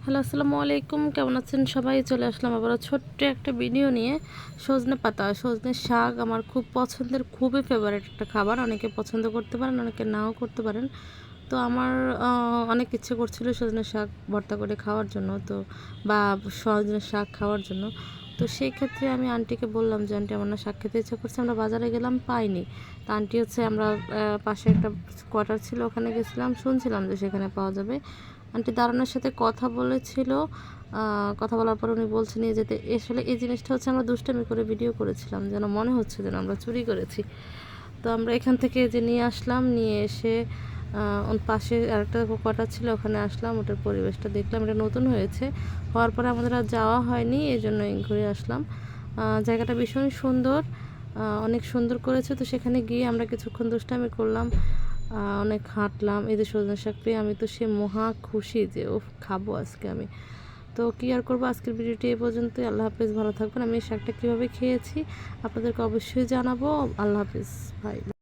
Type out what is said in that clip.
Hello, আসসালামু আলাইকুম। কেমন আছেন সবাই? চলে আসলাম আবারও ছোট্ট একটা ভিডিও নিয়ে। সজনে পাতা, সজনে শাক আমার খুব পছন্দের, খুবই ফেভারিট একটা খাবার। অনেকে পছন্দ করতে পারেন, অনেকে নাও করতে পারেন। তো আমার অনেক ইচ্ছে করছিল সজনে শাক ভর্তা করে খাওয়ার জন্য, তো বা সজনে শাক খাওয়ার জন্য। তো সেই ক্ষেত্রে আমি আন্টিকে বললাম যে, আন্টি আমার না শাক খেতে ইচ্ছা করছে। আমরা বাজারে গেলাম, পাইনি। তো আন্টি হচ্ছে, আমরা পাশে একটা কোয়ার্টার ছিল, ওখানে গেছিলাম, শুনছিলাম যে সেখানে পাওয়া যাবে। আন্টি দারুণের সাথে কথা বলেছিল। কথা বলার পর উনি বলছে নিয়ে যেতে। আসলে এই জিনিসটা হচ্ছে আমরা দুষ্টামি করে ভিডিও করেছিলাম, যেন মনে হচ্ছে যেন আমরা চুরি করেছি। তো আমরা এখান থেকে যে নিয়ে আসলাম, নিয়ে এসে ওর পাশে আরেকটা কোয়ার্টার ছিল, ওখানে আসলাম, ওটার পরিবেশটা দেখলাম। এটা নতুন হয়েছে, হওয়ার পরে আমাদের আর যাওয়া হয়নি, এই জন্যই ঘুরে আসলাম। জায়গাটা ভীষণ সুন্দর, অনেক সুন্দর করেছে। তো সেখানে গিয়ে আমরা কিছুক্ষণ দুষ্টামি করলাম, অনেক হাঁটলাম। এই যে সজনে শাক পেয়ে আমি তো সে মহা খুশি যে ও খাবো আজকে আমি। তো কী আর করবো, আজকের ভিডিওটি এ পর্যন্তই। আল্লাহ হাফেজ, ভালো থাকবেন। আমি এই শাকটা কীভাবে খেয়েছি আপনাদেরকে অবশ্যই জানাবো। আল্লাহ হাফেজ, ভাই।